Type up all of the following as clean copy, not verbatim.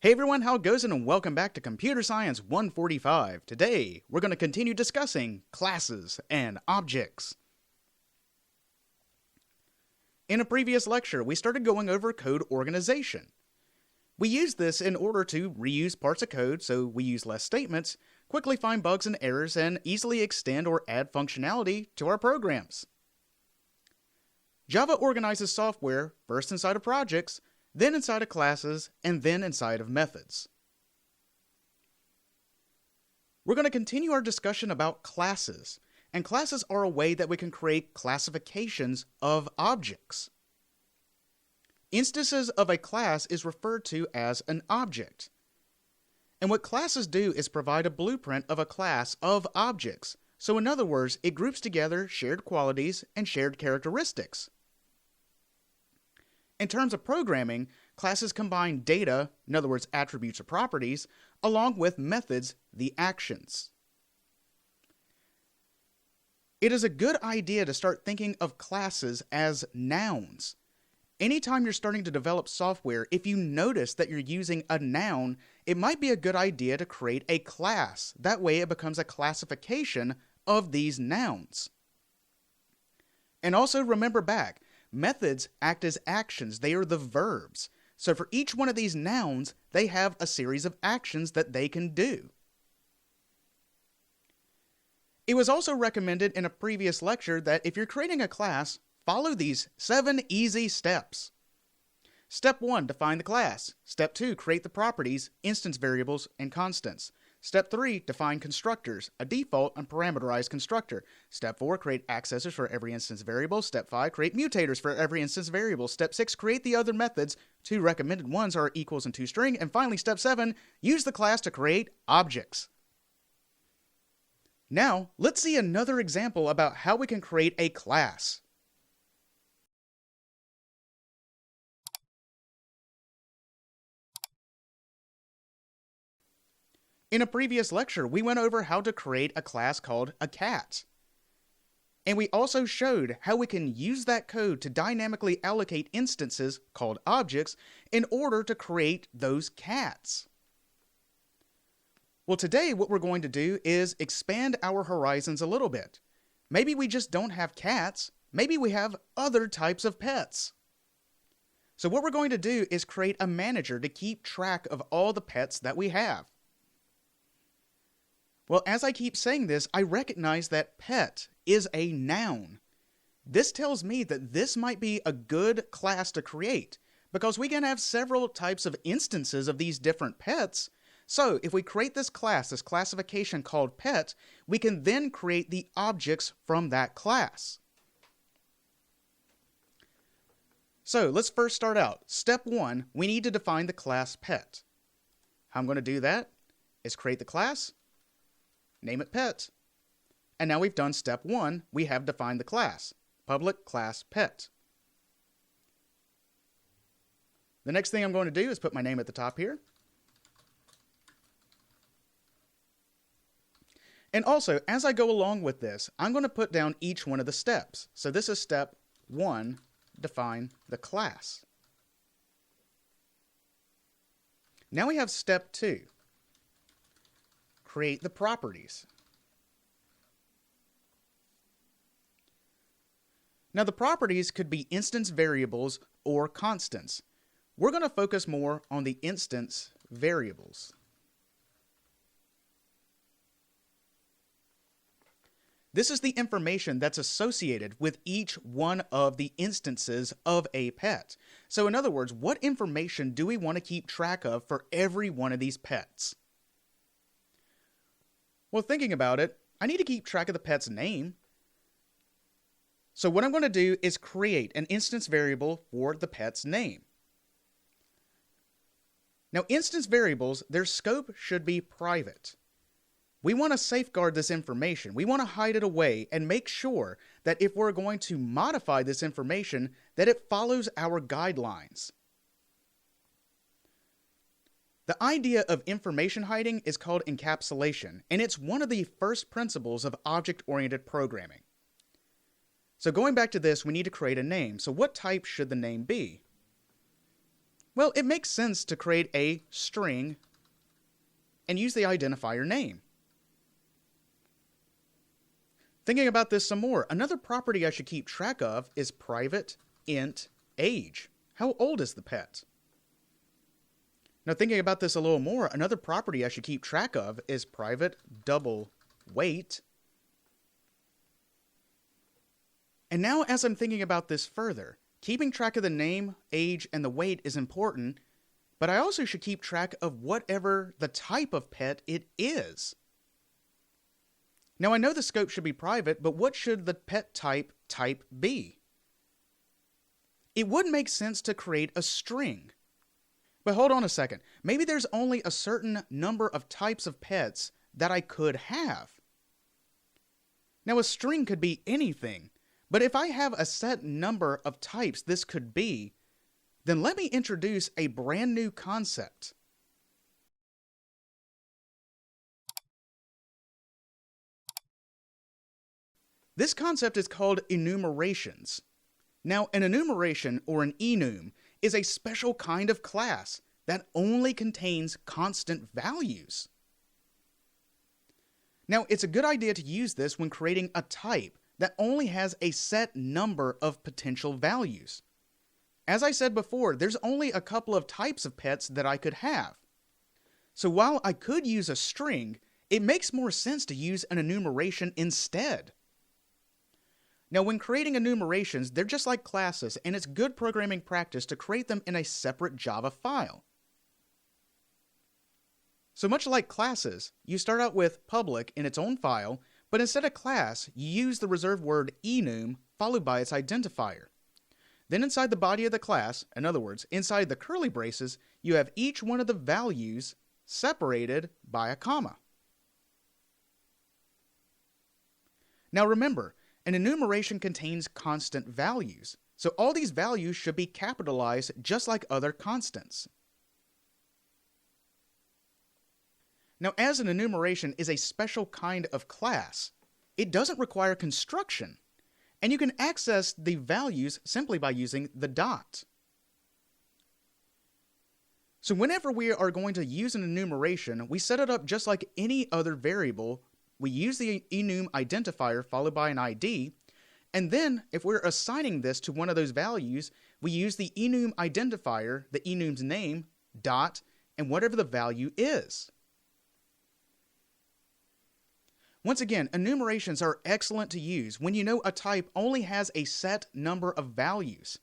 Hey everyone, how it goes, and welcome back to Computer Science 145. Today, we're going to continue discussing classes and objects. In a previous lecture, we started going over code organization. We used this in order to reuse parts of code, so we use less statements, quickly find bugs and errors, and easily extend or add functionality to our programs. Java organizes software first inside of projects, then inside of classes, and then inside of methods. We're going to continue our discussion about classes, and classes are a way that we can create classifications of objects. Instances of a class is referred to as an object. And what classes do is provide a blueprint of a class of objects. So in other words, it groups together shared qualities and shared characteristics. In terms of programming, classes combine data, in other words, attributes or properties, along with methods, the actions. It is a good idea to start thinking of classes as nouns. Anytime you're starting to develop software, if you notice that you're using a noun, it might be a good idea to create a class. That way it becomes a classification of these nouns. And also remember back, methods act as actions. They are the verbs. So for each one of these nouns, they have a series of actions that they can do. It was also recommended in a previous lecture that if you're creating a class, follow these 7 easy steps. Step 1, define the class. Step 2, create the properties, instance variables, and constants. Step 3, define constructors, a default and parameterized constructor. Step 4, create accessors for every instance variable. Step 5, create mutators for every instance variable. Step 6, create the other methods. 2 recommended ones are equals and toString. And finally, step 7, use the class to create objects. Now, let's see another example about how we can create a class. In a previous lecture, we went over how to create a class called a cat. And we also showed how we can use that code to dynamically allocate instances called objects in order to create those cats. Well, today what we're going to do is expand our horizons a little bit. Maybe we just don't have cats. Maybe we have other types of pets. So what we're going to do is create a manager to keep track of all the pets that we have. Well, as I keep saying this, I recognize that pet is a noun. This tells me that this might be a good class to create, because we can have several types of instances of these different pets. So if we create this class, this classification called pet, we can then create the objects from that class. So let's first start out. Step 1, we need to define the class pet. How I'm going to do that is create the class, name it pet. And now we've done step 1. We have defined the class, public class pet. The next thing I'm going to do is put my name at the top here. And also, as I go along with this, I'm going to put down each one of the steps. So this is step 1, define the class. Now we have step 2. Create the properties. Now the properties could be instance variables or constants. We're going to focus more on the instance variables. This is the information that's associated with each one of the instances of a pet. So in other words, what information do we want to keep track of for every one of these pets? Well, thinking about it, I need to keep track of the pet's name. So what I'm going to do is create an instance variable for the pet's name. Now, instance variables, their scope should be private. We want to safeguard this information. We want to hide it away and make sure that if we're going to modify this information, that it follows our guidelines. The idea of information hiding is called encapsulation, and it's one of the first principles of object-oriented programming. So going back to this, we need to create a name. So what type should the name be? Well, it makes sense to create a string and use the identifier name. Thinking about this some more, another property I should keep track of is private int age. How old is the pet? Now, thinking about this a little more, another property I should keep track of is private double weight. And now, as I'm thinking about this further, keeping track of the name, age, and the weight is important, but I also should keep track of whatever the type of pet it is. Now, I know the scope should be private, but what should the pet type be? It would make sense to create a string. But hold on a second. Maybe there's only a certain number of types of pets that I could have. Now, a string could be anything, but if I have a set number of types this could be, then let me introduce a brand new concept. This concept is called enumerations. Now, an enumeration, or an enum, is a special kind of class that only contains constant values. Now, it's a good idea to use this when creating a type that only has a set number of potential values. As I said before, there's only a couple of types of pets that I could have. So while I could use a string, it makes more sense to use an enumeration instead. Now, when creating enumerations, they're just like classes, and it's good programming practice to create them in a separate Java file. So much like classes, you start out with public in its own file, but instead of class, you use the reserved word enum followed by its identifier. Then inside the body of the class, in other words, inside the curly braces, you have each one of the values separated by a comma. Now remember, an enumeration contains constant values, so all these values should be capitalized just like other constants. Now, as an enumeration is a special kind of class, it doesn't require construction, and you can access the values simply by using the dot. So whenever we are going to use an enumeration, we set it up just like any other variable. We use the enum identifier followed by an ID, and then if we're assigning this to one of those values, we use the enum identifier, the enum's name, dot, and whatever the value is. Once again, enumerations are excellent to use when you know a type only has a set number of values.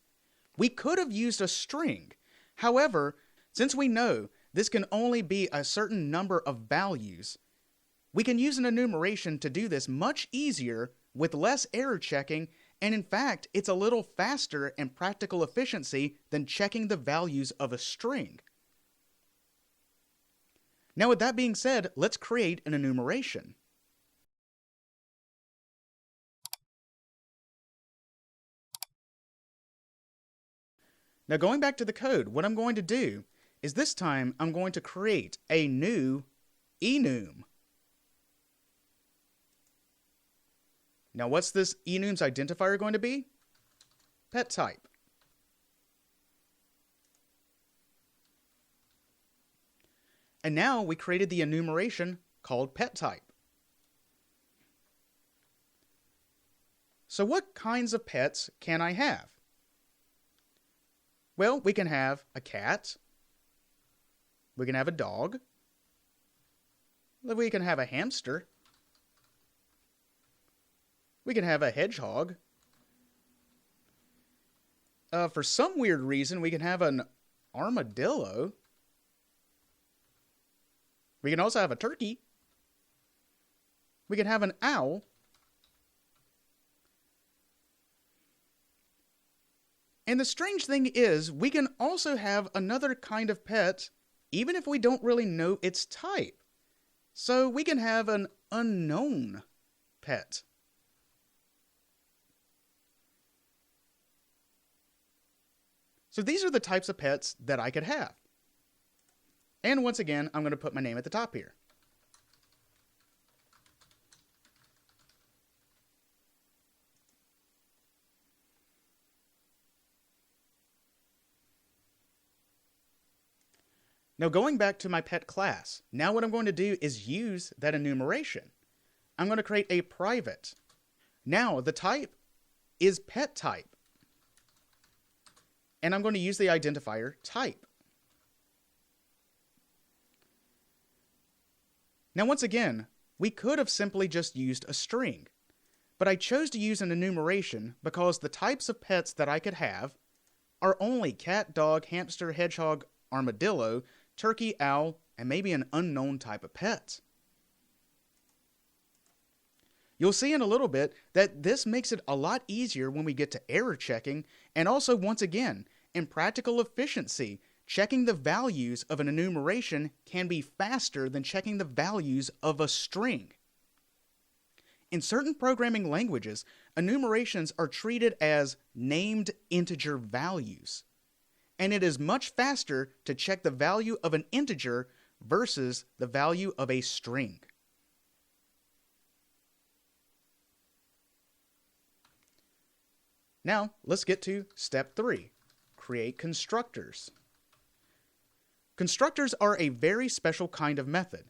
We could have used a string. However, since we know this can only be a certain number of values, we can use an enumeration to do this much easier with less error checking, and in fact, it's a little faster and practical efficiency than checking the values of a string. Now with that being said, let's create an enumeration. Now going back to the code, what I'm going to do is this time I'm going to create a new enum. Now what's this enum's identifier going to be? Pet type. And now we created the enumeration called pet type. So what kinds of pets can I have? Well, we can have a cat, we can have a dog, we can have a hamster, we can have a hedgehog. For some weird reason, we can have an armadillo. We can also have a turkey. We can have an owl. And the strange thing is, we can also have another kind of pet, even if we don't really know its type. So we can have an unknown pet. So these are the types of pets that I could have. And once again, I'm going to put my name at the top here. Now going back to my pet class, now what I'm going to do is use that enumeration. I'm going to create a private. Now the type is pet type. And I'm going to use the identifier type. Now once again, we could have simply just used a string, but I chose to use an enumeration because the types of pets that I could have are only cat, dog, hamster, hedgehog, armadillo, turkey, owl, and maybe an unknown type of pet. You'll see in a little bit that this makes it a lot easier when we get to error checking, and also once again, in practical efficiency, checking the values of an enumeration can be faster than checking the values of a string. In certain programming languages, enumerations are treated as named integer values, and it is much faster to check the value of an integer versus the value of a string. Now, let's get to step 3, create constructors. Constructors are a very special kind of method.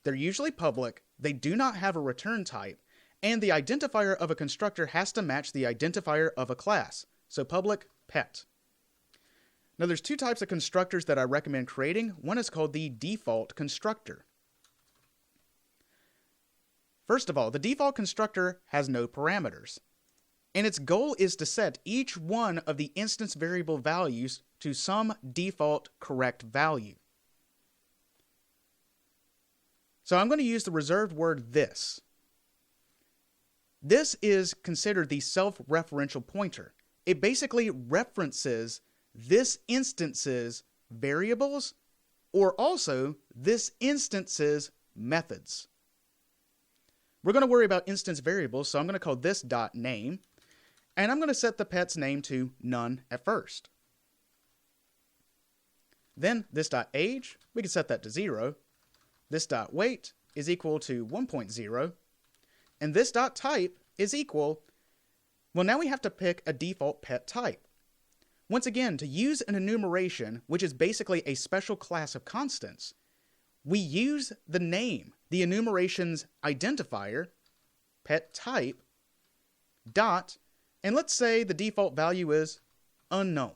They're usually public, they do not have a return type, and the identifier of a constructor has to match the identifier of a class, so public, pet. Now there's two types of constructors that I recommend creating. One is called the default constructor. First of all, the default constructor has no parameters, and its goal is to set each one of the instance variable values to some default correct value. So I'm going to use the reserved word this. This is considered the self-referential pointer. It basically references this instance's variables or also this instance's methods. We're going to worry about instance variables, so I'm going to call this .name, and I'm going to set the pet's name to none at first. Then this .age, we can set that to 0. This .weight is equal to 1.0. And this .type is equal, well, now we have to pick a default pet type. Once again, to use an enumeration, which is basically a special class of constants, we use the name, the enumeration's identifier, pet type, dot, and let's say the default value is unknown.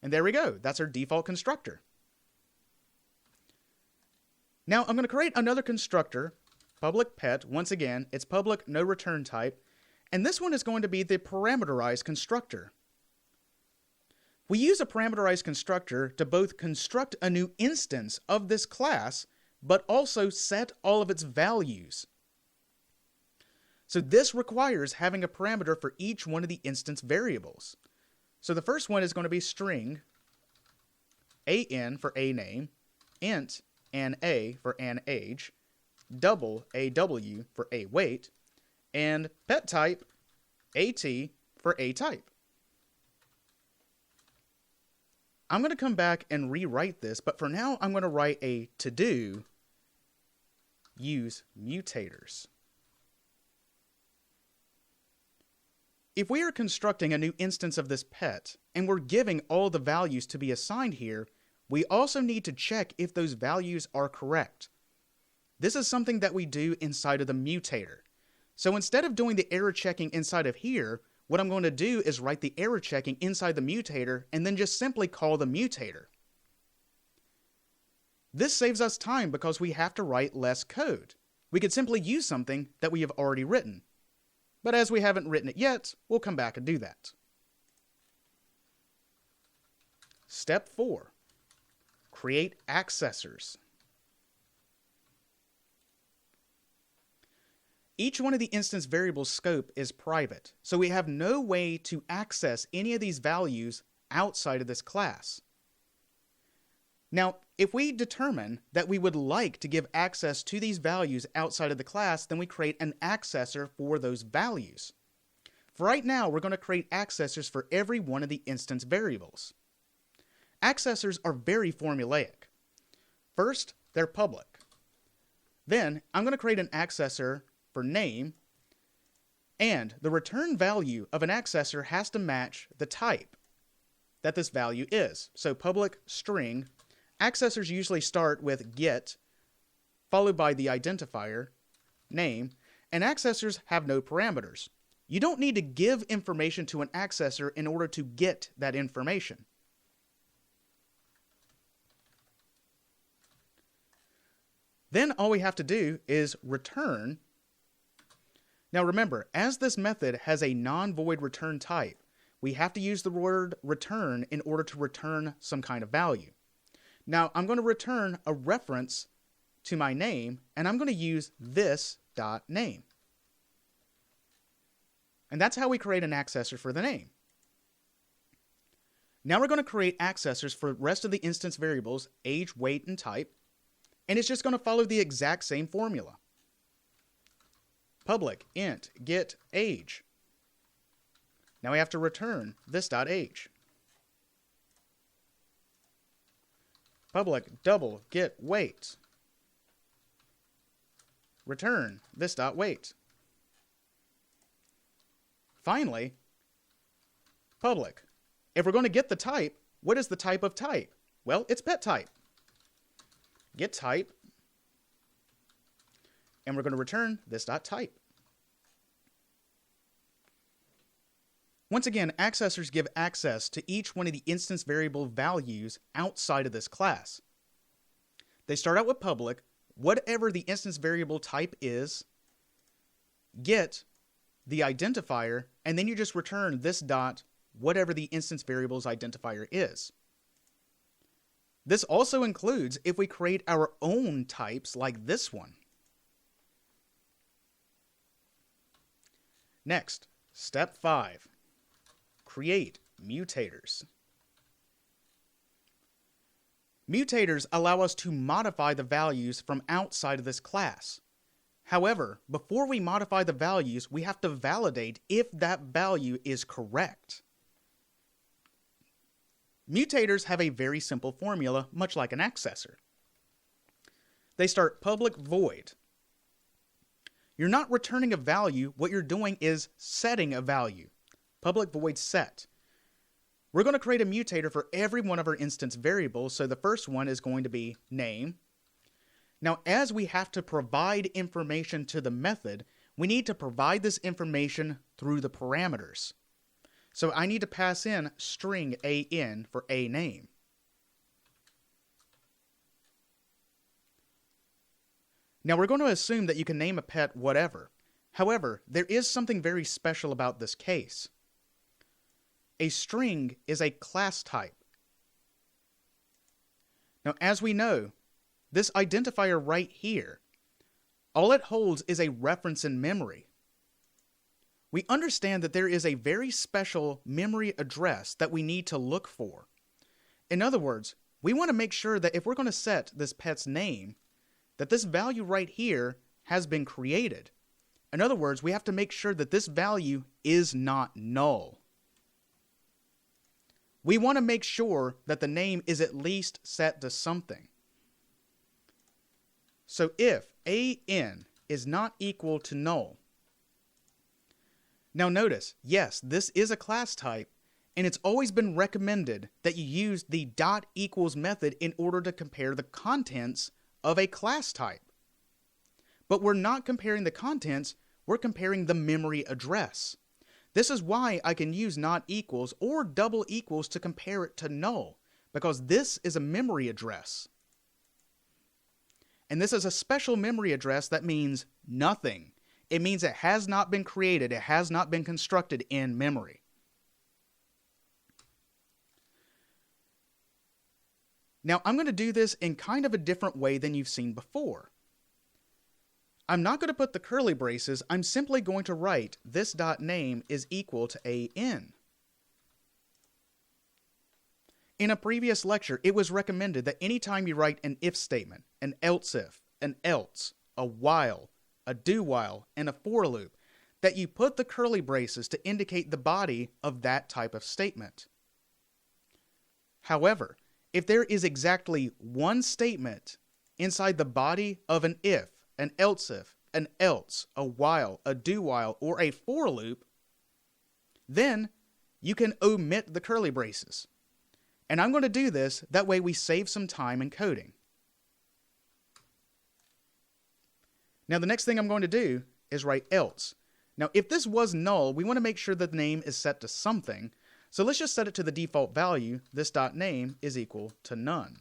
And there we go. That's our default constructor. Now I'm going to create another constructor, public pet. Once again, it's public, no return type. And this one is going to be the parameterized constructor. We use a parameterized constructor to both construct a new instance of this class, but also set all of its values. So this requires having a parameter for each one of the instance variables. So the first one is going to be string, an for a name, int na for an age, double aw for a weight, and pet type at for a type. I'm going to come back and rewrite this, but for now I'm going to write a to-do use mutators. If we are constructing a new instance of this pet, and we're giving all the values to be assigned here, we also need to check if those values are correct. This is something that we do inside of the mutator. So instead of doing the error checking inside of here, what I'm going to do is write the error checking inside the mutator and then just simply call the mutator. This saves us time because we have to write less code. We could simply use something that we have already written. But as we haven't written it yet, we'll come back and do that. Step 4. Create accessors. Each one of the instance variables scope is private, so we have no way to access any of these values outside of this class. Now, if we determine that we would like to give access to these values outside of the class, then we create an accessor for those values. For right now, we're going to create accessors for every one of the instance variables. Accessors are very formulaic. First, they're public. Then, I'm going to create an accessor for name, And the return value of an accessor has to match the type that this value is. So public string, accessors usually start with get, followed by the identifier, name, and accessors have no parameters. You don't need to give information to an accessor in order to get that information. Then all we have to do is return. Now remember, as this method has a non-void return type, we have to use the word return in order to return some kind of value. Now I'm going to return a reference to my name, and I'm going to use this.name. And that's how we create an accessor for the name. Now we're going to create accessors for the rest of the instance variables, age, weight, and type, and it's just going to follow the exact same formula. Public int get age. Now we have to return this.age. Public double get weight. Return this.weight. Finally, public. If we're going to get the type, what is the type of type? Well, it's pet type. Get type, and we're going to return this.type. Once again, accessors give access to each one of the instance variable values outside of this class. They start out with public, whatever the instance variable type is, get the identifier, and then you just return this dot whatever the instance variable's identifier is. This also includes if we create our own types like this one. Next, step 5. Create mutators. Mutators allow us to modify the values from outside of this class. However, before we modify the values, we have to validate if that value is correct. Mutators have a very simple formula, much like an accessor. They start public void. You're not returning a value, what you're doing is setting a value. Public void set. We're going to create a mutator for every one of our instance variables, so the first one is going to be name. Now, as we have to provide information to the method, we need to provide this information through the parameters. So I need to pass in string an for a name. Now we're going to assume that you can name a pet whatever. However, there is something very special about this case. A string is a class type. Now, as we know, this identifier right here, all it holds is a reference in memory. We understand that there is a very special memory address that we need to look for. In other words, we want to make sure that if we're going to set this pet's name, that this value right here has been created. In other words, we have to make sure that this value is not null. We want to make sure that the name is at least set to something. So if an is not equal to null, now notice, yes, this is a class type, and it's always been recommended that you use the dot equals method in order to compare the contents of a class type. But we're not comparing the contents, we're comparing the memory address. This is why I can use not equals or double equals to compare it to null, because this is a memory address. And this is a special memory address that means nothing. It means it has not been created, it has not been constructed in memory. Now I'm going to do this in kind of a different way than you've seen before. I'm not going to put the curly braces, I'm simply going to write this.name is equal to an. In a previous lecture, it was recommended that anytime you write an if statement, an else if, an else, a while, a do while, and a for loop, that you put the curly braces to indicate the body of that type of statement. However, if there is exactly one statement inside the body of an if, an else if, an else, a while, a do while, or a for loop, then you can omit the curly braces. And I'm going to do this, that way we save some time in coding. Now the next thing I'm going to do is write else. Now if this was null, we want to make sure that the name is set to something. So let's just set it to the default value, this dot name is equal to none.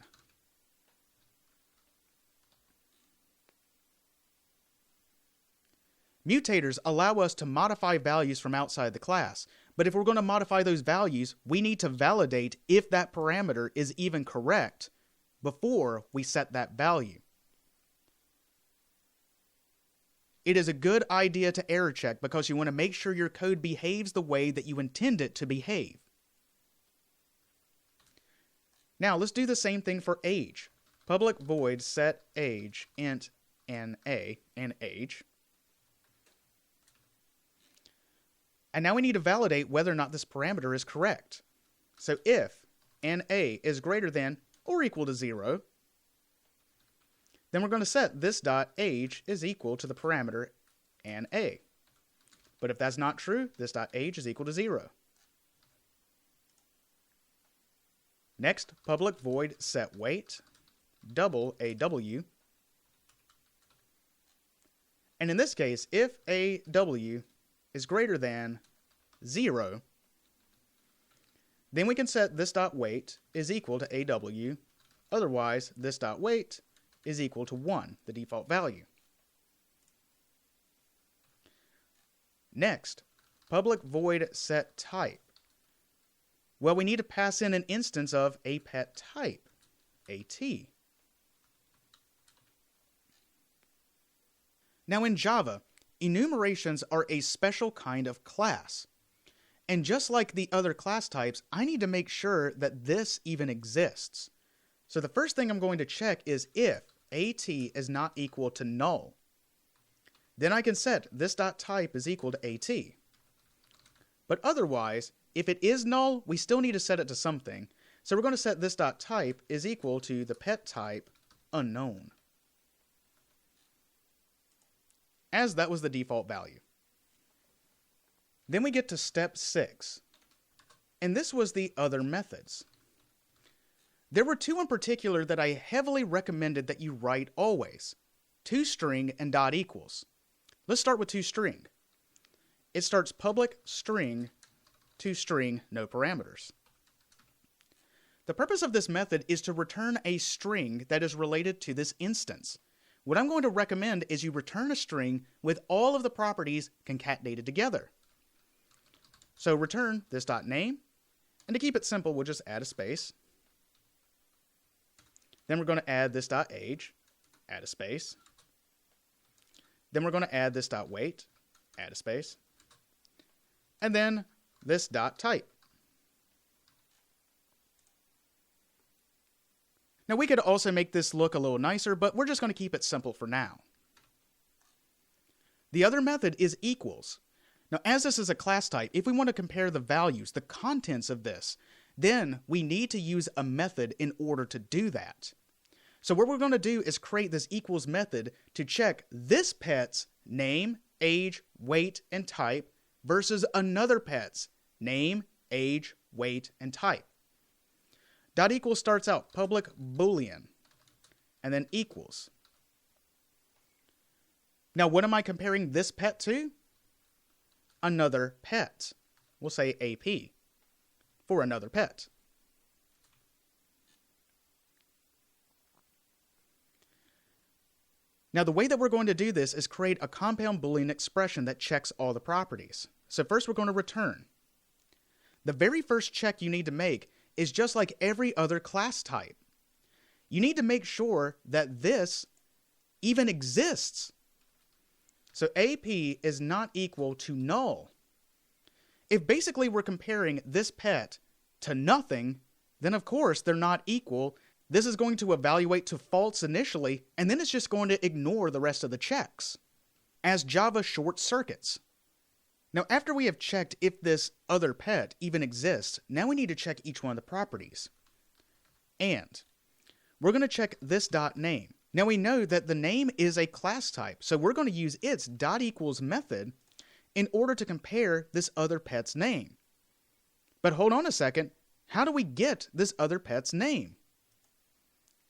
Mutators allow us to modify values from outside the class, but if we're going to modify those values, we need to validate if that parameter is even correct before we set that value. It is a good idea to error check because you want to make sure your code behaves the way that you intend it to behave. Now let's do the same thing for age. Public void set age int NA and age. And now we need to validate whether or not this parameter is correct. So if NA is greater than or equal to 0, then we're going to set this dot age is equal to the parameter NA. But if that's not true, this dot age is equal to 0. Next, public void set weight double AW. And in this case, if AW is greater than 0, then we can set this dot weight is equal to AW. Otherwise, this dot weight is equal to 1, the default value. Next, public void set type. Well, we need to pass in an instance of a pet type, AT. Now in Java, enumerations are a special kind of class. And just like the other class types, I need to make sure that this even exists. So the first thing I'm going to check is if AT is not equal to null. Then I can set this dot type is equal to AT. But otherwise, if it is null, we still need to set it to something. So we're going to set this dot type is equal to the pet type unknown, as that was the default value. Then we get to step 6. And this was the other methods. There were two in particular that I heavily recommended that you write always. ToString and dot equals. Let's start with ToString. It starts public string ToString no parameters. The purpose of this method is to return a string that is related to this instance. What I'm going to recommend is you return a string with all of the properties concatenated together. So return this dot name, and to keep it simple, we'll just add a space. Then we're going to add this dot age, add a space. Then we're going to add this dot weight, add a space. And then this dot type. Now we could also make this look a little nicer, but we're just going to keep it simple for now. The other method is equals. Now as this is a class type, if we want to compare the values, the contents of this, then we need to use a method in order to do that. So what we're going to do is create this equals method to check this pet's name, age, weight, and type versus another pet's name, age, weight, and type. Dot equals starts out public boolean and then equals. Now what am I comparing this pet to? Another pet. We'll say AP for another pet. Now the way that we're going to do this is create a compound Boolean expression that checks all the properties. So first we're going to return. The very first check you need to make is just like every other class type. You need to make sure that this even exists. So AP is not equal to null. If basically we're comparing this pet to nothing, then of course they're not equal. This is going to evaluate to false initially, and then it's just going to ignore the rest of the checks, as Java short circuits. Now after we have checked if this other pet even exists, now we need to check each one of the properties. And we're going to check this dot name. Now we know that the name is a class type, so we're going to use its .equals method in order to compare this other pet's name. But hold on a second, how do we get this other pet's name?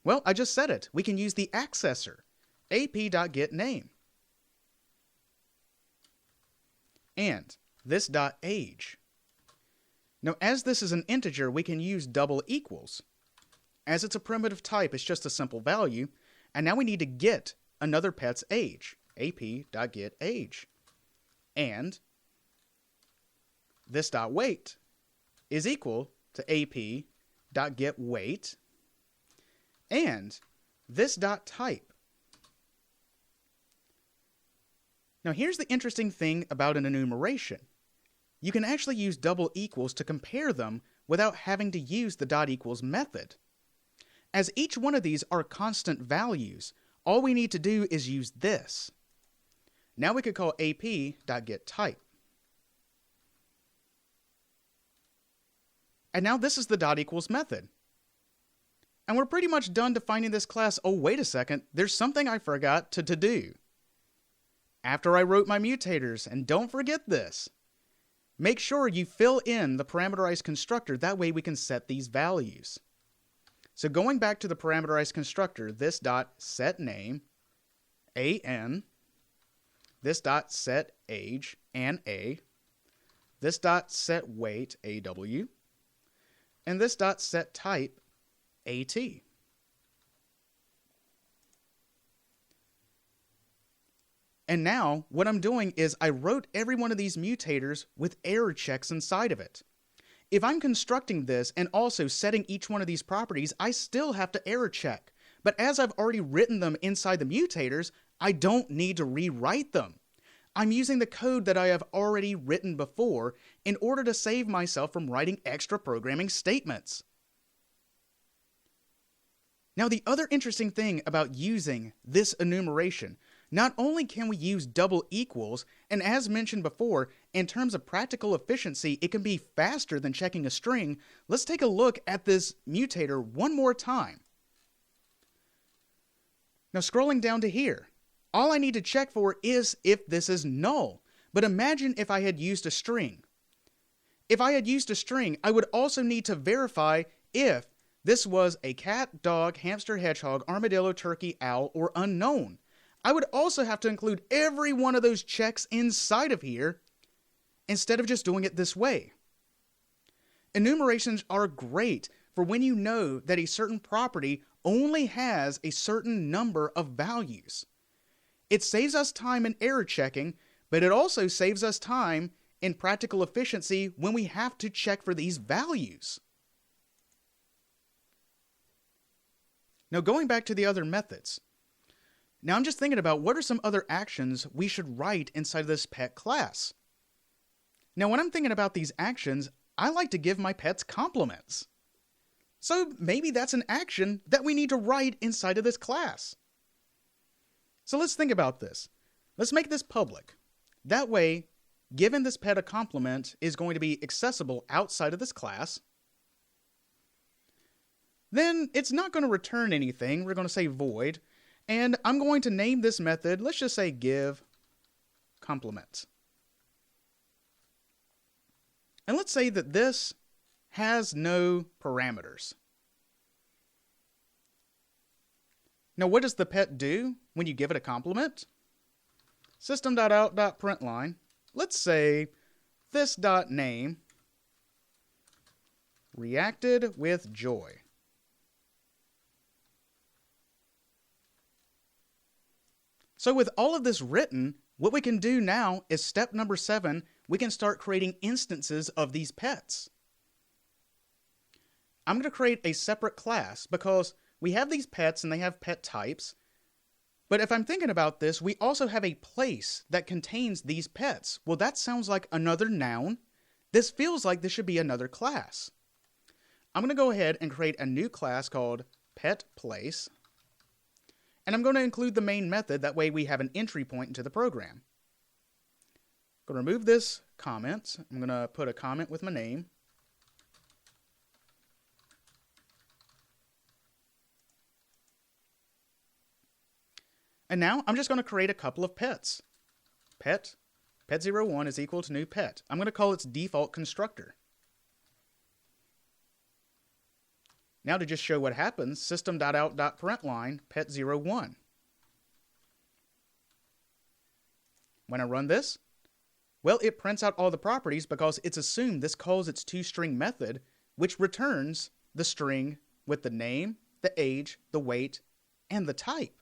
Well, I just said it. We can use the accessor, ap.getName. And this .age. Now, as this is an integer, we can use double equals. As it's a primitive type, it's just a simple value. And now we need to get another pet's age, ap.getAge. And this .weight is equal to ap.getWeight. And this .type. Now here's the interesting thing about an enumeration. You can actually use double equals to compare them without having to use the .equals method. As each one of these are constant values, all we need to do is use this. Now we could call ap.getType. And now this is the .equals method. And we're pretty much done defining this class. Oh, wait a second, there's something I forgot to do. After I wrote my mutators, and don't forget this, make sure you fill in the parameterized constructor, that way we can set these values. So going back to the parameterized constructor, this .setName, an, this .setAge, an a, this .setWeight, aw, and this .setType, at. And now, what I'm doing is I wrote every one of these mutators with error checks inside of it. If I'm constructing this and also setting each one of these properties, I still have to error check. But as I've already written them inside the mutators, I don't need to rewrite them. I'm using the code that I have already written before in order to save myself from writing extra programming statements. Now, the other interesting thing about using this enumeration, not only can we use double equals, and as mentioned before, in terms of practical efficiency, it can be faster than checking a string. Let's take a look at this mutator one more time. Now, scrolling down to here, all I need to check for is if this is null. But imagine if I had used a string. If I had used a string, I would also need to verify if this was a cat, dog, hamster, hedgehog, armadillo, turkey, owl, or unknown. I would also have to include every one of those checks inside of here instead of just doing it this way. Enumerations are great for when you know that a certain property only has a certain number of values. It saves us time in error checking, but it also saves us time in practical efficiency when we have to check for these values. Now going back to the other methods. Now I'm just thinking about what are some other actions we should write inside of this pet class. Now when I'm thinking about these actions, I like to give my pets compliments. So maybe that's an action that we need to write inside of this class. So let's think about this. Let's make this public. That way, giving this pet a compliment is going to be accessible outside of this class. Then it's not going to return anything. We're going to say void. And I'm going to name this method, let's just say give compliment. And let's say that this has no parameters. Now what does the pet do when you give it a compliment? System.out.println, let's say this.name reacted with joy. So with all of this written, what we can do now is step number 7, we can start creating instances of these pets. I'm going to create a separate class because we have these pets and they have pet types. But if I'm thinking about this, we also have a place that contains these pets. Well, that sounds like another noun. This feels like this should be another class. I'm going to go ahead and create a new class called pet place. And I'm going to include the main method, that way we have an entry point into the program. I'm going to remove this comment. I'm going to put a comment with my name. And now I'm just going to create a couple of pets. Pet01 is equal to new pet. I'm going to call its default constructor. Now to just show what happens, system.out.println pet01. When I run this, well, it prints out all the properties because it's assumed this calls its toString method, which returns the string with the name, the age, the weight, and the type.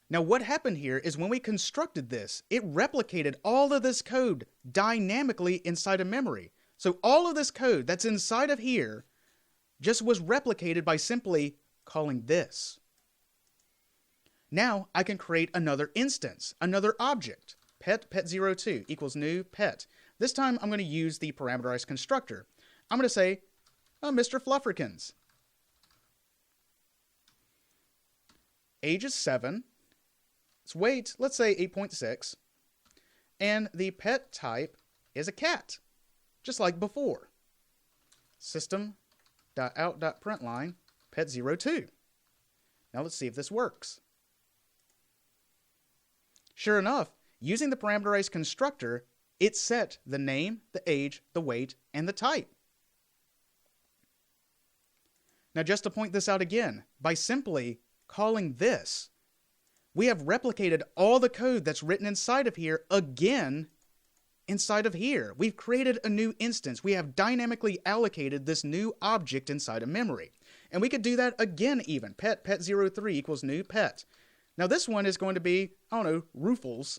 Now what happened here is when we constructed this, it replicated all of this code dynamically inside of memory. So all of this code that's inside of here just was replicated by simply calling this. Now I can create another instance, another object. Pet02 equals new pet. This time I'm going to use the parameterized constructor. I'm going to say, Mr. Flufferkins. Age is 7. Its weight, let's say 8.6. And the pet type is a cat, just like before. System.out.println pet02. Now let's see if this works. Sure enough, using the parameterized constructor, it set the name, the age, the weight, and the type. Now just to point this out again, by simply calling this, we have replicated all the code that's written inside of here again inside of here. We've created a new instance. We have dynamically allocated this new object inside of memory. And we could do that again even. Pet03 equals new pet. Now this one is going to be, I don't know, Rufles.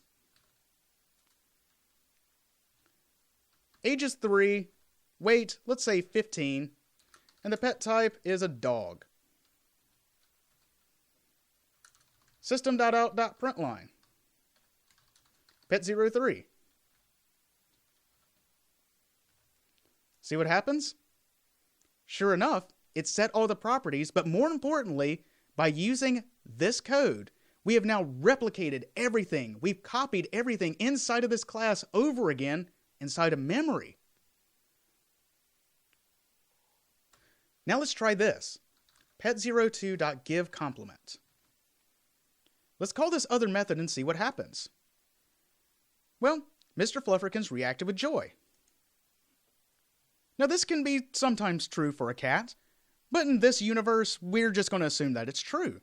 Age is 3, weight, let's say 15, and the pet type is a dog. System.out.println pet03. See what happens? Sure enough, it set all the properties, but more importantly, by using this code, we have now replicated everything. We've copied everything inside of this class over again inside of memory. Now let's try this. Pet02.giveComplement. Let's call this other method and see what happens. Well, Mr. Flufferkins reacted with joy. Now this can be sometimes true for a cat, but in this universe, we're just going to assume that it's true.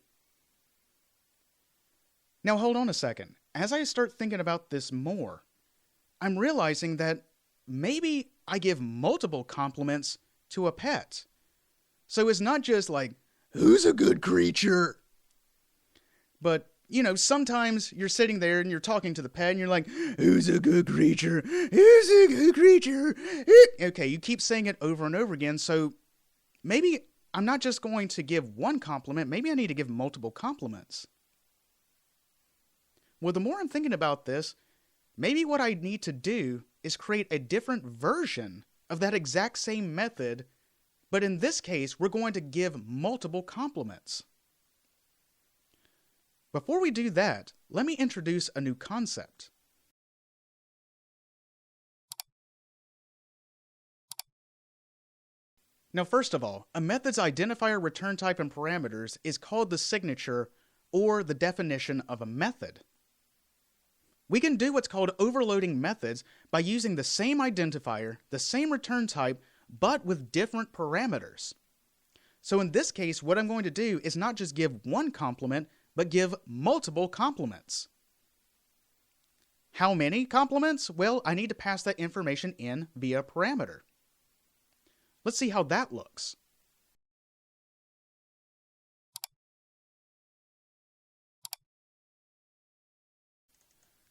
Now hold on a second. As I start thinking about this more, I'm realizing that maybe I give multiple compliments to a pet. So it's not just like, who's a good creature? But, you know, sometimes you're sitting there and you're talking to the pet and you're like, who's a good creature? Who's a good creature? Okay, you keep saying it over and over again, so maybe I'm not just going to give one compliment, maybe I need to give multiple compliments. Well, the more I'm thinking about this, maybe what I need to do is create a different version of that exact same method, but in this case, we're going to give multiple compliments. Before we do that, let me introduce a new concept. Now, first of all, a method's identifier, return type, and parameters is called the signature or the definition of a method. We can do what's called overloading methods by using the same identifier, the same return type, but with different parameters. So in this case, what I'm going to do is not just give one complement, but give multiple compliments. How many compliments? Well, I need to pass that information in via a parameter. Let's see how that looks.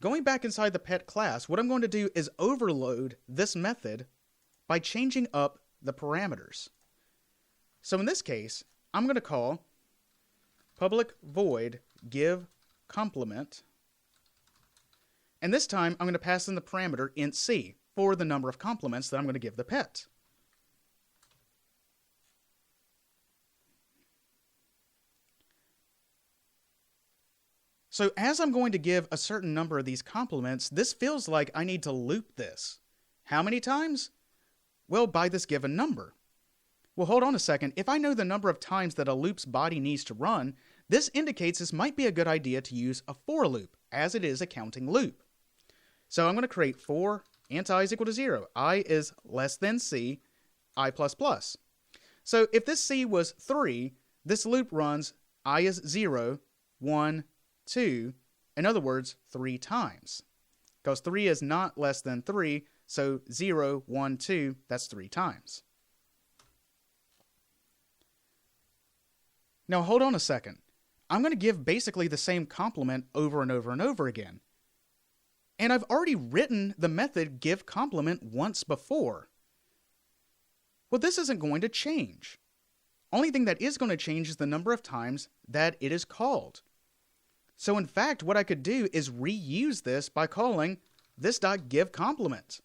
Going back inside the pet class, what I'm going to do is overload this method by changing up the parameters. So in this case, I'm going to call public void give complement, and this time I'm going to pass in the parameter int c for the number of compliments that I'm going to give the pet. So as I'm going to give a certain number of these compliments, this feels like I need to loop this. How many times? Well, by this given number. Well, hold on a second. If I know the number of times that a loop's body needs to run, this indicates this might be a good idea to use a for loop, as it is a counting loop. So I'm going to create for int I is equal to 0. I is less than c, I++. So if this c was 3, this loop runs I is 0, 1, 2, in other words, 3 times. Because 3 is not less than 3, so 0, 1, 2, that's 3 times. Now hold on a second. I'm going to give basically the same complement over and over and over again. And I've already written the method giveComplement once before. Well, this isn't going to change. Only thing that is going to change is the number of times that it is called. So in fact, what I could do is reuse this by calling this.giveComplement.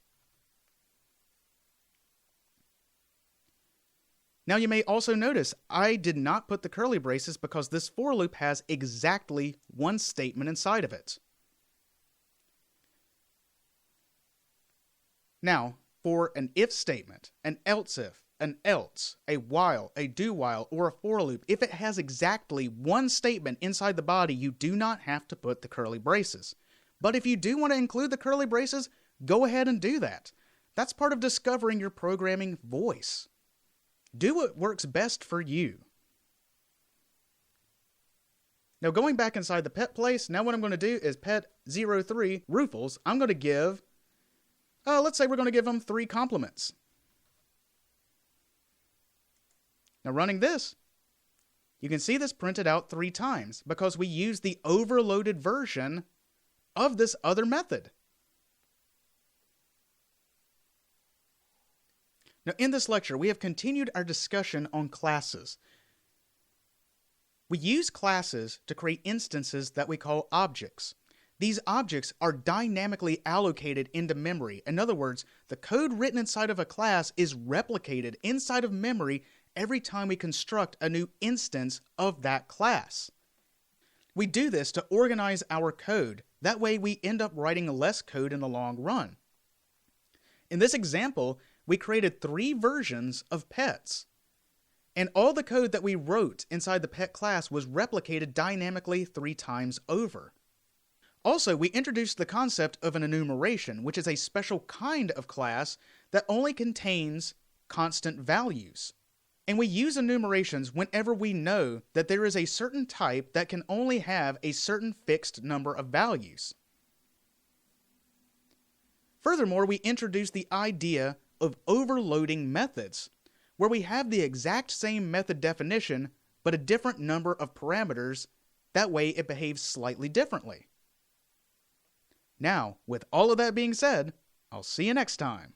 Now you may also notice I did not put the curly braces because this for loop has exactly one statement inside of it. Now, for an if statement, an else if, an else, a while, a do while, or a for loop, if it has exactly one statement inside the body, you do not have to put the curly braces. But if you do want to include the curly braces, go ahead and do that. That's part of discovering your programming voice. Do what works best for you. Now going back inside the pet place, now what I'm going to do is pet 03 Rufles, I'm going to give, let's say we're going to give them 3 compliments. Now running this, you can see this printed out 3 times because we used the overloaded version of this other method. Now in this lecture, we have continued our discussion on classes. We use classes to create instances that we call objects. These objects are dynamically allocated into memory. In other words, the code written inside of a class is replicated inside of memory every time we construct a new instance of that class. We do this to organize our code. That way we end up writing less code in the long run. In this example, we created 3 versions of pets. And all the code that we wrote inside the pet class was replicated dynamically 3 times over. Also, we introduced the concept of an enumeration, which is a special kind of class that only contains constant values. And we use enumerations whenever we know that there is a certain type that can only have a certain fixed number of values. Furthermore, we introduced the idea of overloading methods, where we have the exact same method definition, but a different number of parameters. That way it behaves slightly differently. Now, with all of that being said, I'll see you next time.